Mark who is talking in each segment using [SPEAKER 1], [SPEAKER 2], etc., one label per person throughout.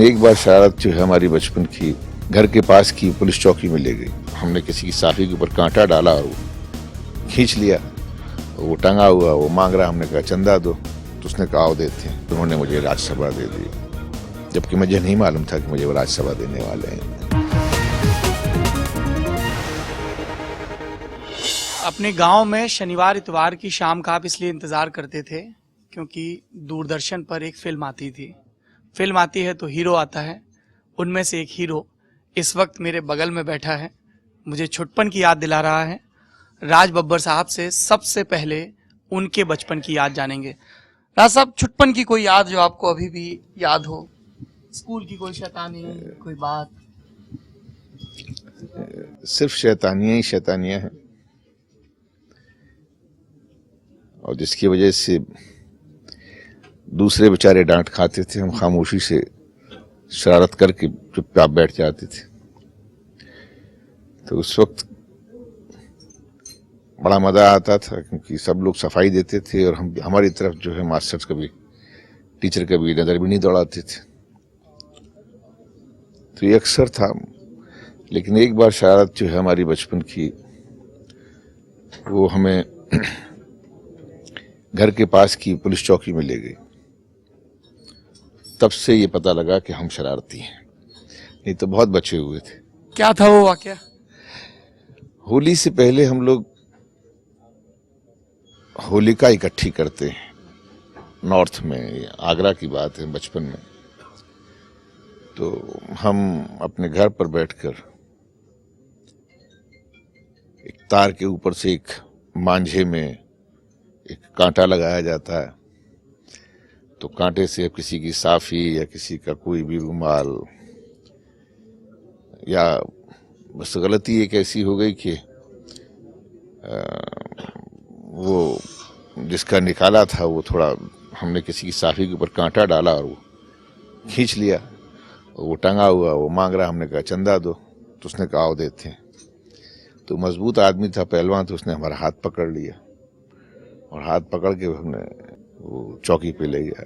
[SPEAKER 1] एक बार शरारत जो है हमारी बचपन की, घर के पास की पुलिस चौकी में ले गई। हमने किसी की साफी के ऊपर कांटा डाला और वो खींच लिया। वो टंगा हुआ, वो मांग रहा, हमने कहा चंदा दो, तो उसने कहा आओ देते हैं। उन्होंने मुझे राज्यसभा दे दी, जबकि मुझे नहीं मालूम था कि मुझे वो राज्यसभा देने वाले हैं।
[SPEAKER 2] अपने गांव में शनिवार इतवार की शाम का आप इसलिए इंतजार करते थे क्योंकि दूरदर्शन पर एक फिल्म आती थी। फिल्म आती है तो हीरो आता है। उनमें से एक हीरो इस वक्त मेरे बगल में बैठा है, मुझे छुटपन की याद दिला रहा है। राज बब्बर साहब से सबसे पहले उनके बचपन की याद जानेंगे। राज साहब, छुटपन की कोई याद जो आपको अभी भी याद हो? स्कूल की कोई शैतानी, कोई बात?
[SPEAKER 1] सिर्फ शैतानियां ही शैतानियां हैं, और जिसकी वजह से दूसरे बेचारे डांट खाते थे, हम खामोशी से शरारत करके चुपचाप बैठ जाते थे। तो उस वक्त बड़ा मजा आता था क्योंकि सब लोग सफाई देते थे और हम हमारी तरफ जो है मास्टर्स कभी, टीचर कभी नजर भी नहीं दौड़ाते थे। तो ये अक्सर था। लेकिन एक बार शरारत जो है हमारी बचपन की, वो हमें घर के पास की पुलिस चौकी में ले गई। तब से ये पता लगा कि हम शरारती हैं, नहीं तो बहुत बचे हुए थे।
[SPEAKER 2] क्या था वो वाकया?
[SPEAKER 1] होली से पहले हम लोग होलिका इकट्ठी करते हैं नॉर्थ में। आगरा की बात है, बचपन में। तो हम अपने घर पर बैठकर एक तार के ऊपर से एक मांझे में एक कांटा लगाया जाता है। तो कांटे से किसी की साफी या किसी का कोई भी रुमाल, या बस गलती एक ऐसी हो गई कि वो जिसका निकाला था वो थोड़ा, हमने किसी की साफी के ऊपर कांटा डाला और वो खींच लिया। वो टंगा हुआ, वो मांग रहा, हमने कहा चंदा दो, तो उसने कहा आओ देते हैं। तो मजबूत आदमी था, पहलवान, तो उसने हमारा हाथ पकड़ लिया और हाथ पकड़ के हमने वो चौकी पे ले गया।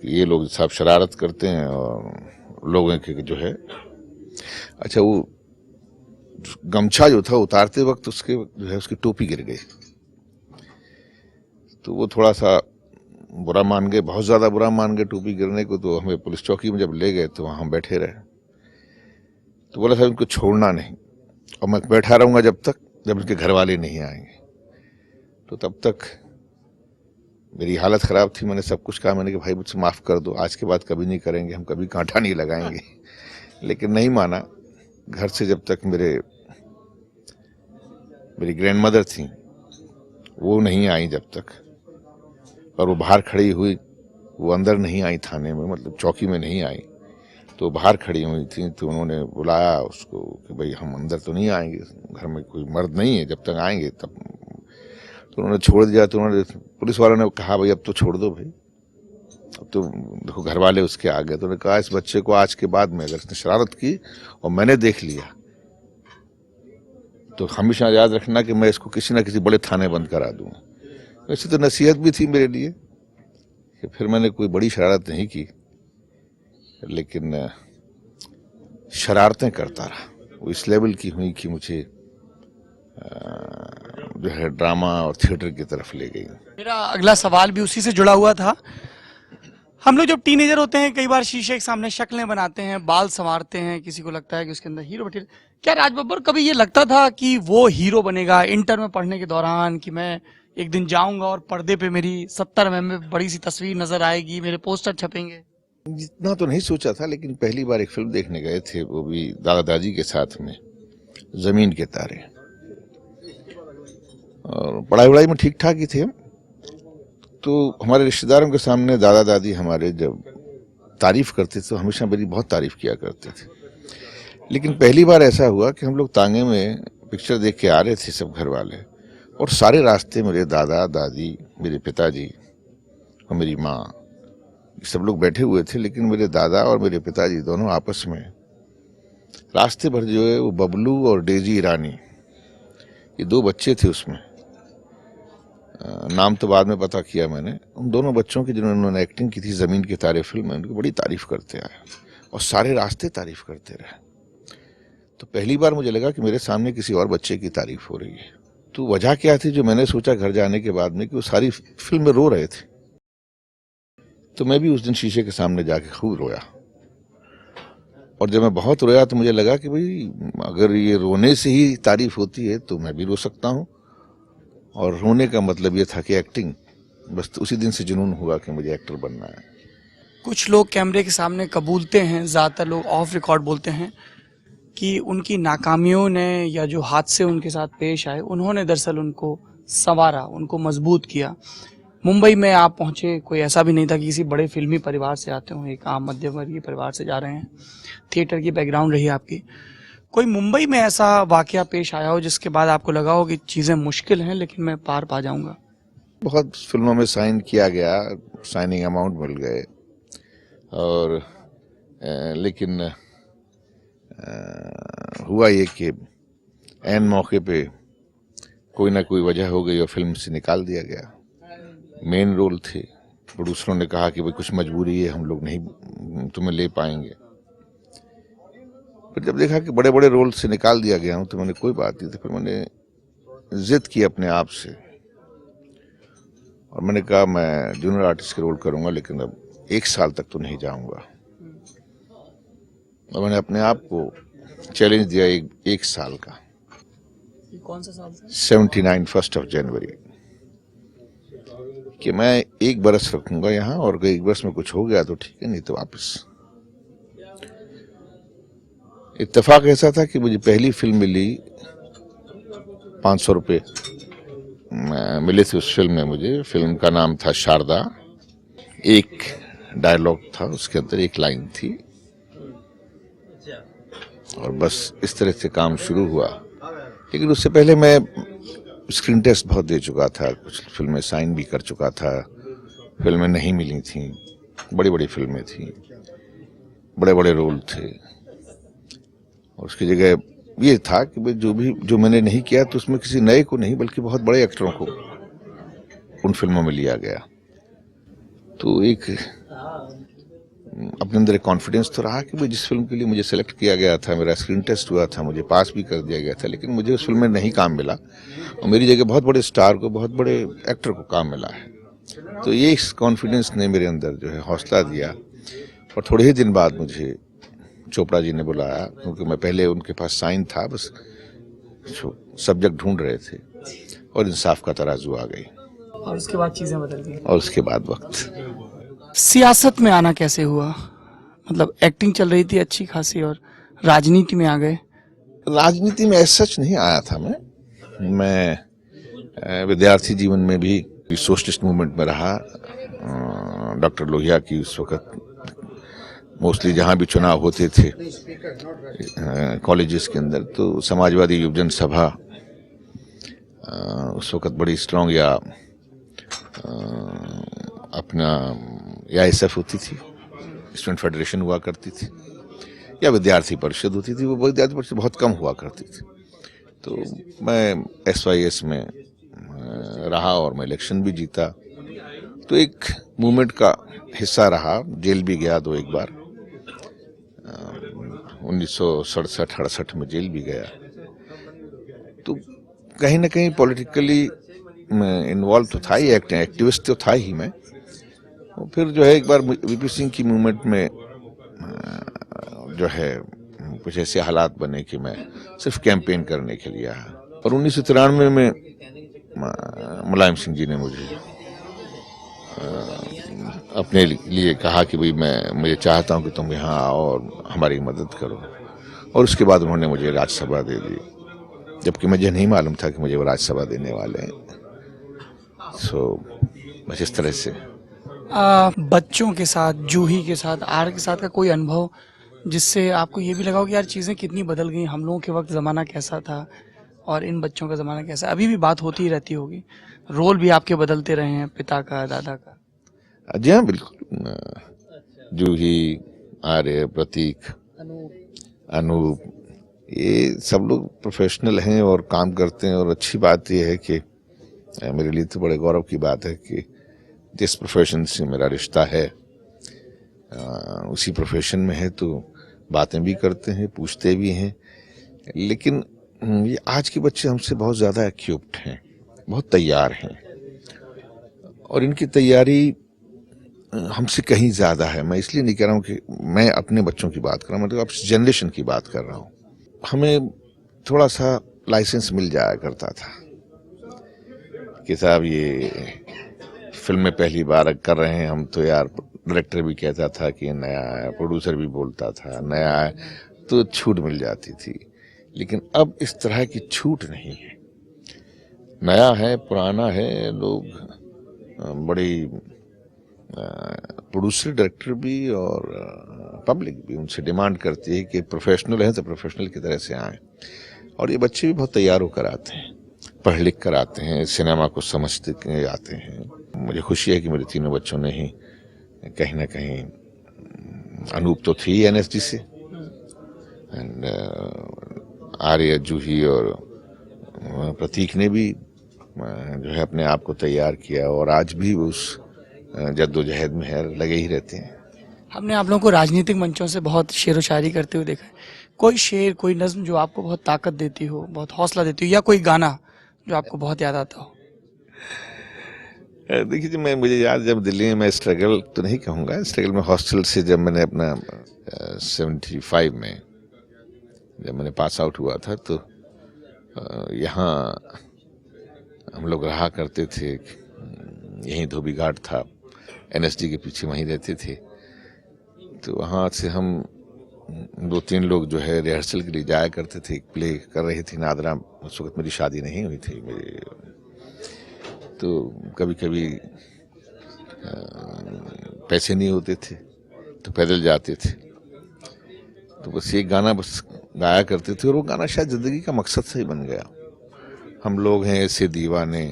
[SPEAKER 1] ये लोग सब शरारत करते हैं और लोगों के जो है, अच्छा वो गमछा जो था उतारते वक्त उसके जो है उसकी टोपी गिर गई। तो वो थोड़ा सा बुरा मान गए, बहुत ज्यादा बुरा मान गए टोपी गिरने को। तो हमें पुलिस चौकी में जब ले गए तो वहां हम बैठे रहे। तो बोला था इनको छोड़ना नहीं, और मैं बैठा रहूंगा जब इनके घर वाले नहीं आएंगे। तो तब तक मेरी हालत खराब थी। मैंने सब कुछ कहा, मैंने कहा भाई मुझसे माफ कर दो, आज के बाद कभी नहीं करेंगे, हम कभी कांटा नहीं लगाएंगे। लेकिन नहीं माना। घर से जब तक मेरी ग्रैंडमदर थी वो नहीं आई जब तक, और वो बाहर खड़ी हुई, वो अंदर नहीं आई थाने में, मतलब चौकी में नहीं आई, तो बाहर खड़ी हुई थी। तो उन्होंने बुलाया उसको कि भाई हम अंदर तो नहीं आएंगे, घर में कोई मर्द नहीं है, जब तक आएंगे तब। तो उन्होंने छोड़ दिया। तो उन्होंने, पुलिस वालों ने कहा भाई अब तो छोड़ दो भाई, अब तो देखो घर वाले उसके आ गए। तो उन्होंने कहा इस बच्चे को आज के बाद में अगर इसने शरारत की और मैंने देख लिया तो हमेशा याद रखना कि मैं इसको किसी ना किसी बड़े थाने बंद करा दूंगा। वैसे तो नसीहत भी थी मेरे लिए कि फिर मैंने कोई बड़ी शरारत नहीं की, लेकिन शरारतें करता रहा। वो इस लेवल की हुई कि मुझे जो है ड्रामा और थिएटर की तरफ ले गई।
[SPEAKER 2] मेरा अगला सवाल भी उसी से जुड़ा हुआ था। हम लोग जब टीनेजर होते हैं कई बार शीशे के सामने शक्लें बनाते हैं, बाल संवारते हैं, किसी को लगता है कि उसके अंदर हीरो बैठे। क्या राज बब्बर कभी ये लगता था कि वो हीरो बनेगा इंटर में पढ़ने के दौरान, कि मैं एक दिन जाऊंगा और पर्दे पे मेरी 70 में बड़ी सी तस्वीर नजर आएगी, मेरे पोस्टर छपेंगे?
[SPEAKER 1] इतना तो नहीं सोचा था, लेकिन पहली बार एक फिल्म देखने गए थे, वो भी दादा दादी के साथ में, जमीन के तारे। और पढ़ाई वढ़ाई में ठीक ठाक ही थे हम। तो हमारे रिश्तेदारों के सामने दादा दादी हमारे जब तारीफ करते थे तो हमेशा मेरी बहुत तारीफ किया करते थे। लेकिन पहली बार ऐसा हुआ कि हम लोग तांगे में पिक्चर देख के आ रहे थे सब घर वाले, और सारे रास्ते मेरे दादा दादी, मेरे पिताजी और मेरी माँ, सब लोग बैठे हुए थे। लेकिन मेरे दादा और मेरे पिताजी दोनों आपस में रास्ते भर जो है वो बबलू और डेजी ईरानी, ये दो बच्चे थे उसमें, नाम तो बाद में पता किया मैंने। उन दोनों बच्चों की जिन्होंने एक्टिंग की थी ज़मीन के तारे फिल्म में, उनकी बड़ी तारीफ करते आए और सारे रास्ते तारीफ करते रहे। तो पहली बार मुझे लगा कि मेरे सामने किसी और बच्चे की तारीफ हो रही है। तो वजह क्या थी जो मैंने सोचा घर जाने के बाद में कि वो सारी फिल्म में रो रहे थे। तो मैं भी उस दिन शीशे के सामने जाके खूब रोया और जब मैं बहुत रोया तो मुझे लगा कि भाई अगर ये रोने से ही तारीफ होती है तो मैं भी रो सकता हूँ। और रोने का मतलब ये था कि एक्टिंग, बस तो उसी दिन से जुनून हुआ कि मुझे एक्टर बनना है।
[SPEAKER 2] कुछ लोग कैमरे के सामने कबूलते हैं, ज़्यादातर लोग ऑफ रिकॉर्ड बोलते हैं कि उनकी नाकामियों ने या जो हादसे उनके साथ पेश आए उन्होंने दरअसल उनको संवारा, उनको मजबूत किया। मुंबई में आप पहुंचे, कोई ऐसा भी नहीं था कि किसी बड़े फिल्मी परिवार से आते हो, एक आम मध्यम वर्गीय परिवार से जा रहे हैं, थिएटर की बैकग्राउंड रही आपकी। कोई मुंबई में ऐसा वाकया पेश आया हो जिसके बाद आपको लगा हो कि चीज़ें मुश्किल हैं लेकिन मैं पार पा जाऊंगा?
[SPEAKER 1] बहुत फिल्मों में साइन किया गया, साइनिंग अमाउंट मिल गए और लेकिन हुआ ये कि ऐन मौके पे कोई ना कोई वजह हो गई और फिल्म से निकाल दिया गया। मेन रोल थे, प्रोड्यूसरों ने कहा कि भाई कुछ मजबूरी है, हम लोग नहीं तुम्हें ले पाएंगे। फिर जब देखा कि बड़े बड़े रोल से निकाल दिया गया हूँ तो मैंने कोई बात नहीं थी। फिर मैंने जिद की अपने आप से और मैंने कहा मैं जूनियर आर्टिस्ट के रोल करूंगा लेकिन अब 1 साल तक तो नहीं जाऊंगा। और मैंने अपने आप को चैलेंज दिया एक साल का।
[SPEAKER 2] ये कौन सा साल था?
[SPEAKER 1] 79 1 जनवरी कि मैं 1 बरस रखूंगा यहाँ और अगर 1 बरस में कुछ हो गया तो ठीक है, नहीं तो वापस। इत्तेफाक ऐसा था कि मुझे पहली फिल्म मिली 500 रुपये मिले थे उस फिल्म में मुझे। फिल्म का नाम था शारदा। एक डायलॉग था, उसके अंदर एक लाइन थी और बस इस तरह से काम शुरू हुआ। लेकिन उससे पहले मैं स्क्रीन टेस्ट बहुत दे चुका था, कुछ फिल्में साइन भी कर चुका था, फिल्में नहीं मिली थी, बड़ी बड़ी फिल्में थी, बड़े बड़े रोल थे और उसकी जगह ये था कि जो मैंने नहीं किया तो उसमें किसी नए को नहीं बल्कि बहुत बड़े एक्टरों को उन फिल्मों में लिया गया। तो एक अपने अंदर एक कॉन्फिडेंस तो रहा कि भाई जिस फिल्म के लिए मुझे सेलेक्ट किया गया था, मेरा स्क्रीन टेस्ट हुआ था, मुझे पास भी कर दिया गया था, लेकिन मुझे उस फिल्म में नहीं काम मिला और मेरी जगह बहुत बड़े स्टार को, बहुत बड़े एक्टर को काम मिला है। तो ये इस कॉन्फिडेंस ने मेरे अंदर जो है हौसला दिया। और थोड़े ही दिन बाद मुझे चोपड़ा जी ने बुलाया, क्योंकि मैं पहले उनके पास साइन था, बस सब्जेक्ट ढूंढ रहे थे और इंसाफ का तराजू आ गई
[SPEAKER 2] और उसके बाद चीज़ें बदल गई।
[SPEAKER 1] और उसके बाद वक्त।
[SPEAKER 2] सियासत में आना कैसे हुआ? मतलब एक्टिंग चल रही थी अच्छी खासी और राजनीति में आ गए।
[SPEAKER 1] राजनीति में ऐसा सच नहीं आया था मैं विद्यार्थी जीवन में भी सोशलिस्ट मूवमेंट में रहा। डॉक्टर लोहिया की उस वक्त मोस्टली जहाँ भी चुनाव होते थे कॉलेजेस के अंदर, तो समाजवादी युवजन सभा उस वक्त बड़ी स्ट्रांग या अपना या SF होती थी, स्टूडेंट फेडरेशन हुआ करती थी, या विद्यार्थी परिषद होती थी, वो विद्यार्थी परिषद बहुत कम हुआ करती थी। तो मैं SYS में रहा और मैं इलेक्शन भी जीता, तो एक मूवमेंट का हिस्सा रहा। जेल भी गया 2-1 बार, 1967-68 में जेल भी गया। तो कहीं ना कहीं पॉलिटिकली इन्वॉल्व तो था ही, एक्टिविस्ट तो था ही मैं। और फिर जो है एक बार VP सिंह की मूवमेंट में जो है कुछ ऐसे हालात बने कि मैं सिर्फ कैंपेन करने के लिए आया। और 1993 में मुलायम सिंह जी ने मुझे अपने लिए कहा कि भाई मुझे चाहता हूं कि तुम यहाँ आओ और हमारी मदद करो, और उसके बाद उन्होंने मुझे राज्यसभा दे दी, जबकि मुझे नहीं मालूम था कि मुझे वो राज्यसभा देने वाले हैं। बस इस तरह से
[SPEAKER 2] बच्चों के साथ, जूही के साथ, आर के साथ का कोई अनुभव जिससे आपको ये भी लगा हो कि यार चीज़ें कितनी बदल गई, हम लोगों के वक्त ज़माना कैसा था और इन बच्चों का ज़माना कैसा? अभी भी बात होती ही रहती होगी, रोल भी आपके बदलते रहे हैं, पिता का, दादा का।
[SPEAKER 1] जी हाँ, बिल्कुल। जूही, आर्य, प्रतीक, अनूप, ये सब लोग प्रोफेशनल हैं और काम करते हैं। और अच्छी बात यह है कि मेरे लिए तो बड़े गौरव की बात है कि जिस प्रोफेशन से मेरा रिश्ता है उसी प्रोफेशन में है, तो बातें भी करते हैं, पूछते भी हैं। लेकिन ये आज के बच्चे हमसे बहुत ज़्यादा एक्यूप्ड हैं, बहुत तैयार हैं, और इनकी तैयारी हमसे कहीं ज़्यादा है। मैं इसलिए नहीं कह रहा हूँ कि मैं अपने बच्चों की बात कर रहा हूँ, मतलब अब जनरेशन की बात कर रहा हूँ। हमें थोड़ा सा लाइसेंस मिल जाया करता था कि साहब ये फिल्म में पहली बार कर रहे हैं हम, तो यार डायरेक्टर भी कहता था कि नया है, प्रोड्यूसर भी बोलता था नया है, तो छूट मिल जाती थी। लेकिन अब इस तरह की छूट नहीं है। नया है, पुराना है, लोग बड़ी प्रोड्यूसर डायरेक्टर भी और पब्लिक भी उनसे डिमांड करती है कि प्रोफेशनल हैं तो प्रोफेशनल की तरह से आएँ। और ये बच्चे भी बहुत तैयार होकर आते हैं, पढ़ लिख कर आते हैं, सिनेमा को समझते के आते हैं। मुझे खुशी है कि मेरे तीनों बच्चों ने ही कहीं ना कहीं, अनूप तो थी एनएसडी से, एंड आर्य, जूही और प्रतीक ने भी जो है अपने आप को तैयार किया, और आज भी उस जद्दोजहद में है, लगे ही रहते हैं।
[SPEAKER 2] हमने आप लोगों को राजनीतिक मंचों से बहुत शेर व शायरी करते हुए देखा है। कोई शेर, कोई नज्म जो आपको बहुत ताकत देती हो, बहुत हौसला देती हो, या कोई गाना जो आपको बहुत याद आता हो?
[SPEAKER 1] देखिए जी, मुझे याद, जब दिल्ली में मैं स्ट्रगल तो नहीं कहूँगा, स्ट्रगल में हॉस्टल से जब मैंने अपना 75 में जब मैंने पास आउट हुआ था, तो यहाँ हम लोग रहा करते थे, यहीं धोबी घाट था, एनएसडी के पीछे वहीं रहते थे। तो वहाँ से हम 2-3 लोग जो है रिहर्सल के लिए जाया करते थे। एक प्ले कर रही थी नादरा, उस वक्त मेरी शादी नहीं हुई थी मेरी, तो कभी कभी पैसे नहीं होते थे तो पैदल जाते थे, तो बस एक गाना बस गाया करते थे, और वो गाना शायद ज़िंदगी का मकसद से ही बन गया। हम लोग हैं ऐसे दीवाने,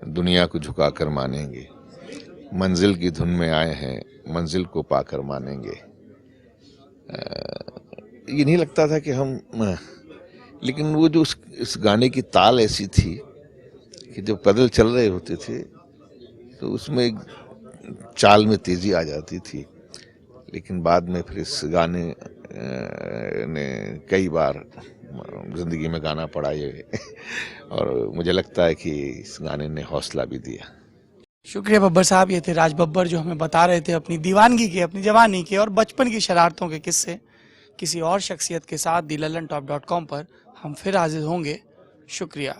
[SPEAKER 1] दुनिया को झुकाकर मानेंगे, मंजिल की धुन में आए हैं, मंजिल को पाकर मानेंगे। ये नहीं लगता था कि हम, लेकिन वो जो इस गाने की ताल ऐसी थी कि जब पैदल चल रहे होते थे तो उसमें एक चाल में तेजी आ जाती थी। लेकिन बाद में फिर इस गाने ने कई बार जिंदगी में गाना पड़ा ये और मुझे लगता है कि इस गाने ने हौसला भी दिया।
[SPEAKER 2] शुक्रिया बब्बर साहब। ये थे राज बब्बर, जो हमें बता रहे थे अपनी दीवानगी के, अपनी जवानी के और बचपन की शरारतों के किस्से। किसी और शख्सियत के साथ thelalantop.com पर हम फिर हाजिर होंगे। शुक्रिया।